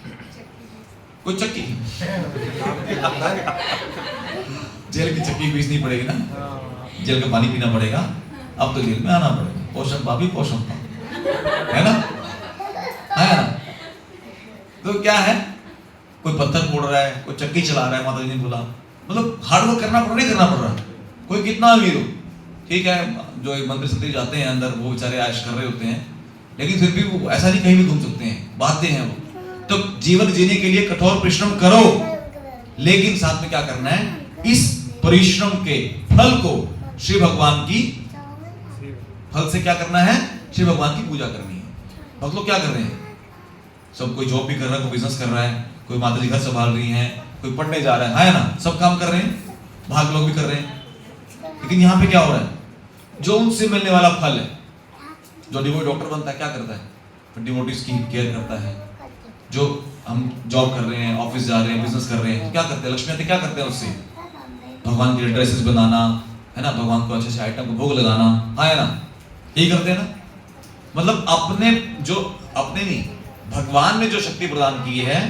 कोई चक्की जेल की चक्की पीसनी पड़ेगी ना, जेल का पानी पीना पड़ेगा, अब तो जेल में आना पड़ेगा, पोषण पापी पोषण पापी, है ना, है ना। तो क्या है, कोई पत्थर फोड़ रहा है, कोई चक्की चला रहा है, माता जी ने बोला, मतलब हार्ड वर्क करना पड़ रहा, नहीं करना पड़ रहा। कोई कितना अमीर हो, ठीक है, जो एक मंदिर संदिर जाते हैं अंदर, वो बेचारे ऐश कर रहे होते हैं, लेकिन फिर भी वो ऐसा नहीं कहीं भी घूम सकते हैं, बाध्य हैं वो। तो जीवन जीने के लिए कठोर परिश्रम करो, लेकिन साथ में क्या करना है, इस परिश्रम के फल को श्री भगवान की, फल से क्या करना है, श्री भगवान की पूजा करनी है। भक्त लोग क्या कर रहे हैं, सब कोई जॉब भी कर रहा है, कोई बिजनेस कर रहा है, कोई माता जी घर संभाल रही हैं, कोई पढ़ने जा रहा है ना, सब काम कर रहे हैं, भाग लोग भी कर रहे हैं। लेकिन यहाँ पे क्या हो रहा है, जो उनसे मिलने वाला फल है, जो डिवोटी डॉक्टर बनता है क्या करता है, फिर डिवोटीज की केयर करता है। जो हम जॉब कर रहे हैं, ऑफिस जा रहे हैं, बिजनेस कर रहे हैं, तो क्या करते हैं, लक्ष्मी आते क्या करते हैं उससे, भगवान के लिए ड्रेसेस बनाना, है ना, भगवान को अच्छे से आइटम को भोग लगाना, हाँ है ना, यही करते हैं ना। मतलब अपने जो अपने नहीं, भगवान ने जो शक्ति प्रदान की है,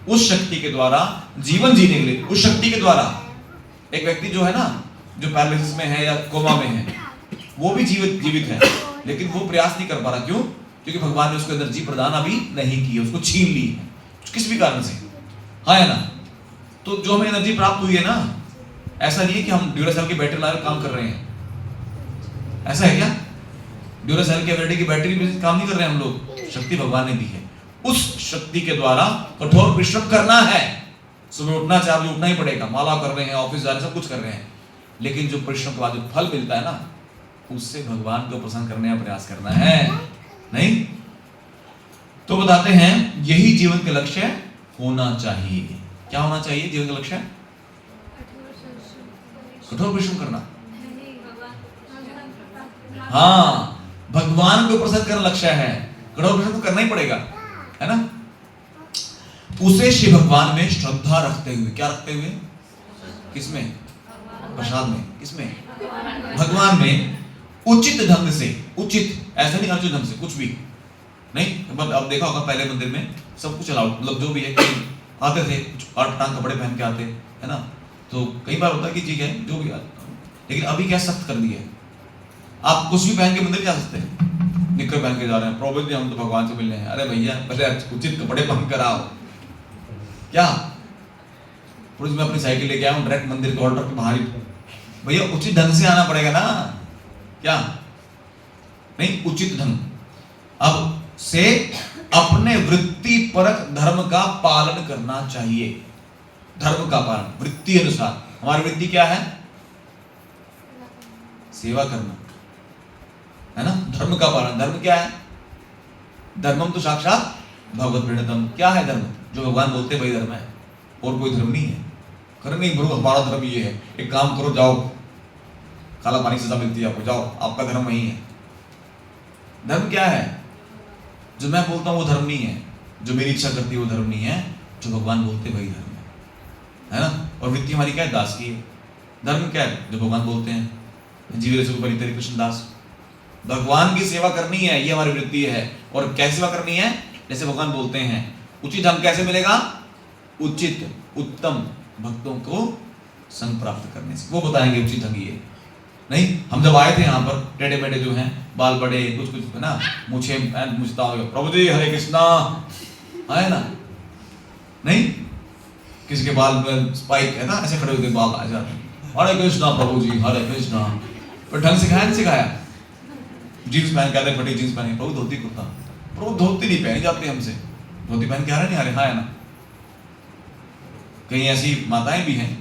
उस शक्ति के द्वारा जीवन जीने के लिए, उस शक्ति के द्वारा एक व्यक्ति जो है ना, जो पैरालिसिस में है या कोमा में है, वो भी जीवित है, लेकिन वो प्रयास नहीं कर पा रहा, क्यों, क्योंकि भगवान ने उसको एनर्जी प्रदान अभी नहीं की है, उसको छीन ली है किस भी कारण से, हाँ है ना। तो जो हमें एनर्जी प्राप्त हुई है ना, ऐसा नहीं है कि हम ड्यूरासेल की बैटरी लाकर काम कर रहे हैं, ऐसा है क्या, ड्यूरासेल की बैटरी भी काम नहीं कर रहे हैं हम लोग, शक्ति भगवान ने दी है, उस शक्ति के द्वारा कठोर परिश्रम करना है। सुबह उठना चाहिए, उठना ही पड़ेगा, माला कर रहे हैं, ऑफिस जा रहे हैं, सब कुछ कर रहे हैं, लेकिन जो परिश्रम के बाद जो फल मिलता है ना, उससे भगवान को प्रसन्न करने का प्रयास करना है, नहीं। तो बताते हैं यही जीवन का लक्ष्य होना चाहिए। क्या होना चाहिए जीवन का लक्ष्य, कठोर परिश्रम करना, हाँ, भगवान को प्रसन्न करना लक्ष्य है, कठोर परिश्रम तो करना ही पड़ेगा, है ना। उसे श्री भगवान में श्रद्धा रखते हुए, क्या रखते हुए, किसमें, प्रसाद में, किसमें, भगवान में उचित ढंग से, उचित ऐसा नहीं अनुचित ढंग से, कुछ भी नहीं। अब देखा होगा पहले मंदिर में सब कुछ अलाउड, मतलब जो भी है, आते थे आठ टांग कपड़े पहन के आते, है ना, तो कई बार होता है कि ठीक है जो भी, लेकिन अभी क्या सख्त कर दिया है, आप कुछ भी पहन के मंदिर जा सकते हैं, निक्कर पहन के जा रहे हैं, प्रॉब्लम नहीं, हम तो भगवान से मिलने हैं, अरे भैया पहले उचित कपड़े पहन कर आओ। क्या पुरुष में अपनी साइकिल लेके आया हूँ डायरेक्ट मंदिर के ऑर्डर के बाहर ही, भैया उचित ढंग से आना पड़ेगा ना, क्या नहीं, उचित ढंग। अब से अपने वृत्ति परक धर्म का पालन करना चाहिए, धर्म का पालन, वृत्ति अनुसार। हमारी वृत्ति क्या है, सेवा करना, है ना, धर्म का पालन। धर्म क्या है, धर्मम तो साक्षात भगवत प्रणतम। क्या है धर्म, जो भगवान बोलते वही धर्म है, और कोई धर्म नहीं है। कर नहीं बरो, हमारा धर्म ये है, एक काम करो जाओ, काला पानी सजा मिलती है आपको, जाओ, आपका धर्म वही है। धर्म क्या है, जो मैं बोलता हूँ वो धर्म नहीं है, जो मेरी इच्छा करती है वो धर्म नहीं है, जो भगवान बोलते वही धर्म है ना। और वृत्ति हमारी क्या है, दास की है। धर्म क्या है, जो भगवान बोलते हैं, जीवे से ऊपर तेरे कृष्ण दास, भगवान की सेवा करनी है, ये हमारी वृत्ति है। और कैसे सेवा करनी है, जैसे भगवान बोलते हैं। उचित ढंग कैसे मिलेगा, उचित उत्तम भक्तों को संग प्राप्त करने से, वो बताएंगे उचित ढंग। ये नहीं, हम जब आए थे यहाँ पर, टेढ़े मेढ़े जो हैं, बाल बड़े, कुछ कुछ है ना, मुझे मुझता हो, प्रभु जी हरे कृष्णा, है ना, नहीं, किसी के बाल में स्पाइक है ना, ऐसे खड़े होते बाल आ जाते, हरे कृष्णा प्रभु जी हरे कृष्णा। पर ढंग सिखाया नहीं सिखाया, जीन्स पहन के आते, फटी जीन्स पहन, प्रभु धोती कुर्ता, प्रभु धोती नहीं पहनी जाती हमसे, धोती पहन के आ रहे नहीं आ रहे, हाँ है ना। कई ऐसी माताएं भी हैं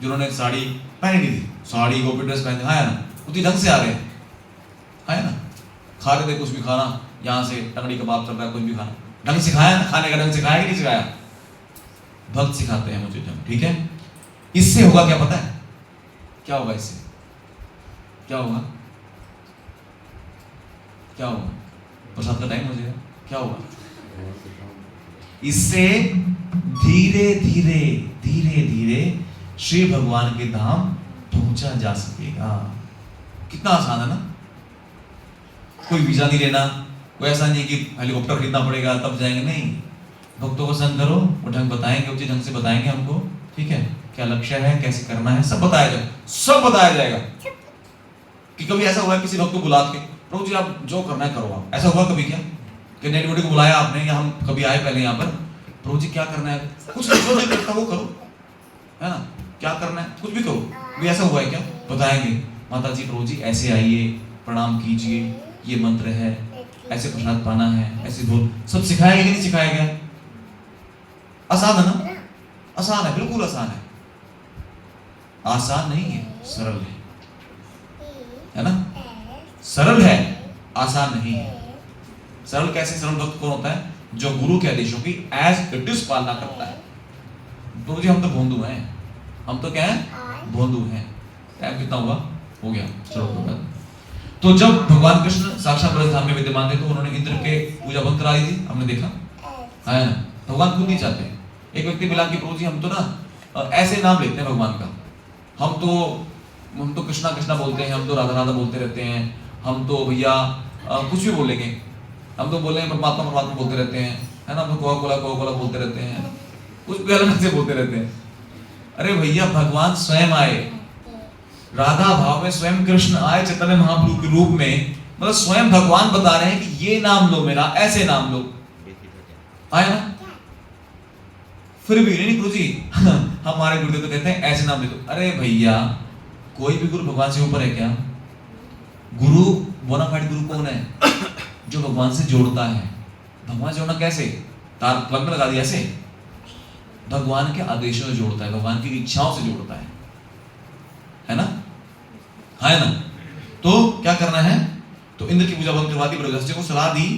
जिन्होंने साड़ी पहनी नहीं थी, साड़ी गोपी ड्रेस पहन, हाँ है ना, उसी ढंग से आ रहे हैं, है ना, खा रहे थे कुछ भी खाना, यहाँ से टंगड़ी कबाब चल रहा है, कुछ भी खाना, ढंग सिखाया ना, खाने का ढंग सिखाया कि नहीं सिखाया, भक्त सिखाते हैं मुझे ढंग, ठीक है। इससे होगा क्या पता है, क्या होगा इससे, क्या होगा, क्या होगा, प्रसाद का टाइम हो जाएगा, क्या होगा, इससे धीरे धीरे धीरे धीरे श्री भगवान के धाम पहुंचा जा सकेगा। कितना आसान है ना। कोई वीजा नहीं लेना, कोई ऐसा नहीं कि हेलीकॉप्टर खरीदना पड़ेगा तब जाएंगे, नहीं। भक्तों को संग करो, वो ढंग बताएंगे, उचित ढंग से बताएंगे हमको, ठीक है, क्या लक्ष्य है, कैसे करना है, सब बताया जाएगा, सब बताया जाएगा। कि कभी ऐसा हुआ है किसी भक्त को बुला के, प्रभु जी आप जो करना है करो आप, ऐसा हुआ कभी क्या कि नेट को बुलाया आपने, या हम कभी आए पहले यहाँ पर, प्रभु जी क्या करना है, कुछ नहीं, जो नहीं करता वो करो, है ना, क्या करना है कुछ भी करो, भी ऐसा हुआ है क्या, बताएंगे। माता जी प्रभु जी ऐसे आइए, प्रणाम कीजिए, ये मंत्र है, ऐसे प्रसाद पाना है, ऐसे बोल, सब सिखाया गया कि नहीं सिखाया गया। आसान है ना, आसान है, बिल्कुल आसान है। आसान नहीं है, सरल है ना, सरल है, आसान नहीं है। सरल कैसे, सरल भक्त कौन होता है, जो गुरु के आदेशों की एज इट इज पालना करता है। प्रभु जी हम तो भोंदू हैं, हम तो क्या है, भोंदू हैं। टाइम कितना हुआ, हो गया, चलो। तो जब भगवान कृष्ण साक्षात ब्रजधाम में विद्यमान थे तो उन्होंने इंद्र के पूजा बंद करा दी थी, हमने देखा है ना। भगवान खुद नहीं चाहते। एक व्यक्ति मिला कि प्रभु जी हम तो ना ऐसे नाम लेते हैं भगवान का, हम तो कृष्णा कृष्णा बोलते हैं, हम तो राधा राधा बोलते रहते हैं, हम तो भैया कुछ भी बोलेंगे, हम तो बोलेंगे परमात्मा परमात्मा बोलते रहते हैं, है ना, हम तो कोका कोला बोलते रहते हैं, कुछ भी अलग से बोलते रहते हैं। अरे भैया भगवान स्वयं आए, राधा भाव में स्वयं कृष्ण आए चैतन्य महाप्रभु के रूप में, मतलब स्वयं भगवान बता रहे हैं कि ये नाम लो मेरा, ऐसे नाम लो, आए ना। फिर भी नहीं गुरु जी हमारे गुरुदेव तो कहते हैं ऐसे नाम ले दो। अरे भैया कोई भी गुरु भगवान से ऊपर है क्या? गुरु बोनाफाइड गुरु कौन है? जो भगवान से जोड़ता है। भगवान से जोड़ना कैसे? तार प्लग में लगा दिया ऐसे? भगवान के आदेशों से जोड़ता है, भगवान की इच्छाओं से जोड़ता है ना, है ना। तो क्या करना है, तो इंद्र की पूजा बंद करवा दी, बृहस्पति को सलाह दी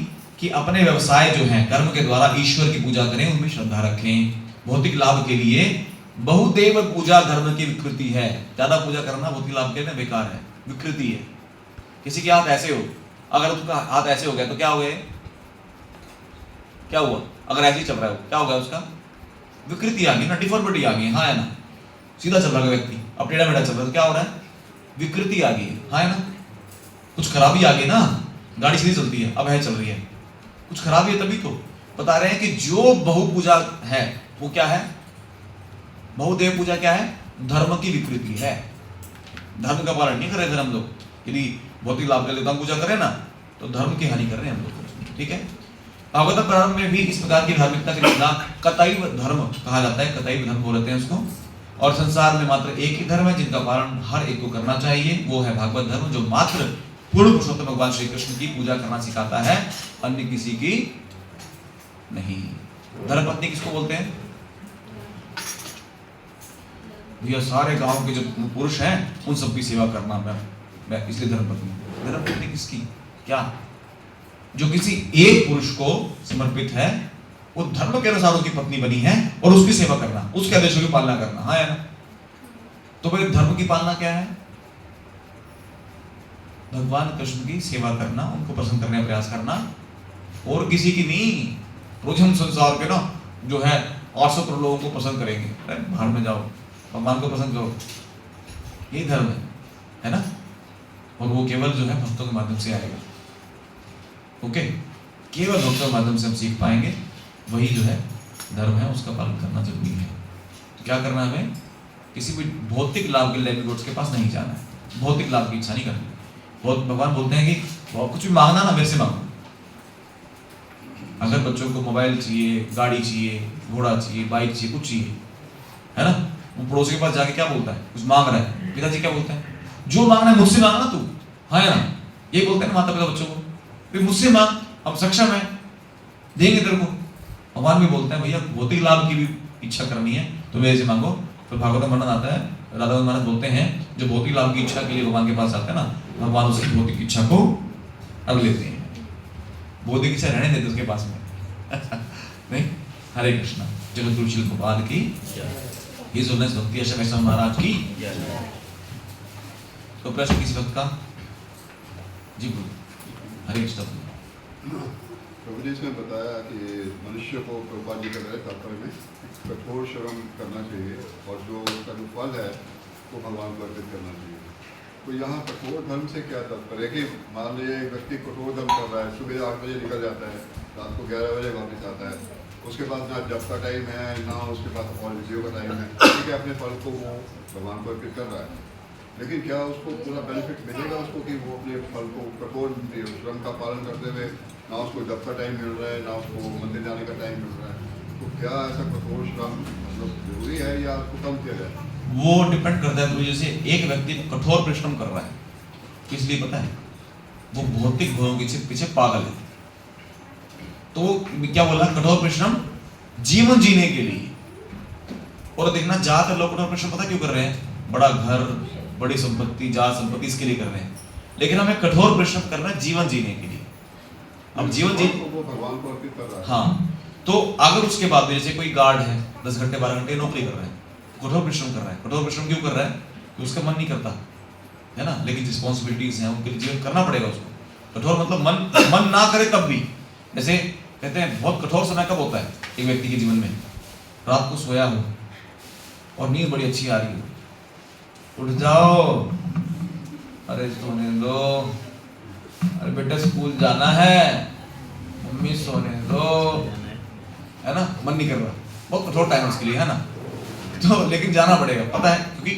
कि अपने व्यवसाय जो है कर्म के द्वारा ईश्वर की पूजा करें, उनमें श्रद्धा रखें। भौतिक लाभ के लिए बहुदेव पूजा धर्म की विकृति है। ज्यादा पूजा करना भौतिक लाभ के लिए बेकार है, विकृति है। किसी के हाथ ऐसे हो, अगर उसका हाथ ऐसे हो गया तो क्या हो गया, क्या हुआ? अगर ऐसे ही चल रहा है क्या हो गया, उसका विकृति आ गई ना, डिफॉर्मिटी आ गई, हाँ है ना। सीधा चल रहा है व्यक्ति, अब टेढ़ा मेढ़ा चल रहा है तो क्या हो रहा है, विकृति आ गई है, हाँ है ना। कुछ खराबी आ गई ना, गाड़ी सीधी चलती है, अब है चल रही है, कुछ खराबी है तभी तो बता रहे हैं कि जो बहु पूजा है वो क्या है, बहुदेव पूजा क्या है, धर्म की विकृति है। धर्म का पालन नहीं कर रहे हम लोग। यदि भौतिक लाभ के लिए हम पूजा करें ना तो धर्म की हानि कर रहे हैं हम लोग, ठीक है। भागवत प्रारंभ में भी इस प्रकार की धार्मिकता के खिलाफ कतैव धर्म कहा जाता है, कतैव धर्म बोलते हैं उसको। और संसार में मात्र एक ही धर्म है जिनका पालन हर एक को करना चाहिए, वो है भागवत धर्म, जो मात्र पूर्ण पुरुषोत्तम भगवान श्री कृष्ण की पूजा करना सिखाता है, अन्य किसी की नहीं। धर्मपत्नी किसको बोलते हैं भैया? सारे गांव के जो पुरुष हैं उन सबकी सेवा करना, मैं इसलिए धर्मपत्नी। धर्मपत्नी किसकी, क्या? जो किसी एक पुरुष को समर्पित है, वो धर्म के अनुसार उसकी पत्नी बनी है, और उसकी सेवा करना, उसके आदेशों की पालना करना, हाँ है ना। तो भाई धर्म की पालना क्या है? भगवान कृष्ण की सेवा करना, उनको प्रसन्न करने का प्रयास करना, और किसी की नहीं। रोज हम संसार के ना जो है 800 करोड़ लोगों को पसंद करेंगे, बाहर में जाओ, भगवान को पसंद करो, यही धर्म है ना। और वो केवल जो है भक्तों के माध्यम से आएगा, ओके। केवल भक्तों के माध्यम से हम सीख पाएंगे, वही जो है धर्म है, उसका पालन करना जरूरी है। तो क्या करना है हमें? किसी भी भौतिक लाभ के लिए के पास नहीं जाना है, भौतिक लाभ की इच्छा नहीं करनी। बहुत भगवान बोलते हैं कि कुछ भी मांगना ना मेरे से मांगो। अगर बच्चों को मोबाइल चाहिए, गाड़ी चाहिए, घोड़ा चाहिए, बाइक चाहिए, कुछ चाहिए, है ना, वो पड़ोसी के पास जाके क्या बोलता है, कुछ मांग रहा है, पिताजी क्या बोलते हैं, जो मांगना है मुझसे मांगना तू, हाँ है ना। ये बोलते हैं माता पिता बच्चों को, फिर मुझसे मांग, हम सक्षम है, देंगे तेरे को। भगवान भी बोलते हैं भैया भौतिक लाभ की भी इच्छा करनी है तो मेरे से मांगो। तो भागवत में वर्णन आता है, राधा महाराज बोलते हैं जो भौतिक लाभ की इच्छा के लिए भगवान के पास आते हैं ना, भगवान उसकी भौतिक इच्छा को अग लेते हैं, भौतिक इच्छा रहने देते उसके पास में नहीं। हरे कृष्णा। जगत गुरु श्री गोपाल की, ये सुनने भक्ति अशोक महाराज की। तो प्रश्न किसी भक्त का? जी बोलो। हरे कृष्ण। प्रभु जी इसमें बताया कि शिष्य को प्रभुपाद जी का गए तात्पर्य में कठोर श्रम करना चाहिए और जो उसका जो फल है वो भगवान को अर्पित करना चाहिए। तो यहाँ कठोर धर्म से क्या तात्पर्य है कि मान लीजिए एक व्यक्ति कठोर धर्म कर रहा है, सुबह 8 बजे निकल जाता है, रात को 11 बजे वापस आता है, उसके पास ना जब का टाइम है ना उसके पास हॉलिडेज का टाइम है, ठीक है, अपने फल को वो भगवान को अर्पित कर रहा है, लेकिन क्या उसको पूरा बेनिफिट मिलेगा उसको कि वो अपने फल को कठोर श्रम का पालन करते हुए ना उसको जब का टाइम मिल रहा है ना उसको मंदिर जाने का टाइम मिल रहा है, तो क्या ऐसा कठोर श्रम मतलब जरूरी है या उसको कम किया जाए? वो डिपेंड करता है। तो जैसे एक व्यक्ति कठोर परिश्रम कर रहा है, इसलिए पता है वो भौतिक भोगों के पीछे पागल है, तो क्या बोला, कठोर परिश्रम जीवन जीने के लिए। और देखना ज्यादातर लोग कठोर परिश्रम पता क्यों कर रहे हैं, बड़ा घर, बड़ी संपत्ति, जात संपत्ति, इसके लिए कर रहे हैं, लेकिन हमें कठोर परिश्रम करना है जीवन जीने के लिए। अब जीवन जी वो भगवान को अर्पित कर रहा है। हाँ, तो अगर उसके बाद में जैसे कोई गार्ड है 10 घंटे 12 घंटे नौकरी कर रहा है, कठोर परिश्रम कर रहा है, कठोर परिश्रम क्यों कर रहा है कि उसका मन नहीं करता है ना, लेकिन रिस्पॉन्सिबिलिटीज हैं उनके लिए जीवन करना पड़ेगा उसको। कठोर मतलब मन ना करे तब भी। जैसे कहते हैं बहुत कठोर समय कब होता है एक व्यक्ति के जीवन में, रात को सोया हो और नींद बड़ी अच्छी आ रही हो, उठ जाओ, अरे सोने दो, अरे बेटा स्कूल जाना है, मम्मी सोने दो, है ना, मन नहीं कर रहा, बहुत कठोर टाइम उसके लिए, है ना, तो लेकिन जाना पड़ेगा, पता है, क्योंकि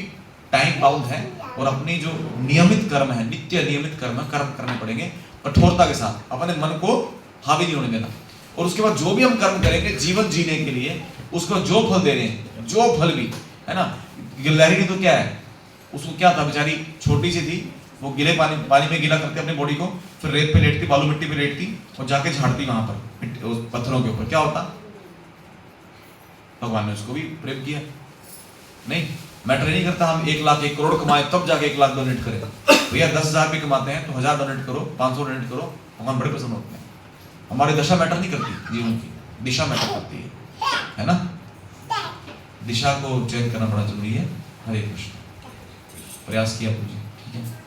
टाइम बाउंड है और अपनी जो नियमित कर्म है, नित्य नियमित कर्म करने पड़ेंगे कठोरता के साथ, अपने मन को हावी नहीं होने देना। और उसके बाद जो भी हम कर्म करेंगे जीवन जीने के लिए, उसको जो फल दे रहे हैं, जो फल भी, है ना, गिलहरी ने तो क्या है, उसको क्या था, बेचारी छोटी सी थी, वो गिले पानी में गीला करके अपनी बॉडी को, फिर रेत पे लेटती, बालू मिट्टी पे लेटती और जाके झाड़ती वहां पर उस पत्थरों के ऊपर, क्या होता, भगवान ने उसको भी प्रेम किया। नहीं, मैटर नहीं करता हम 1 लाख 1 करोड़ कमाए तब जाके 1 लाख डोनेट करें, भैया 10,000 भी कमाते हैं तो 1000 डोनेट करो, 500 डोनेट करो, भगवान बड़े पसंद होते हैं। हमारी दशा मैटर नहीं करती, जीवन की दिशा मैटर करती है ना, दिशा को चयन करना बड़ा जरूरी है। हरे कृष्ण, प्रयास किया पूजी, ठीक है।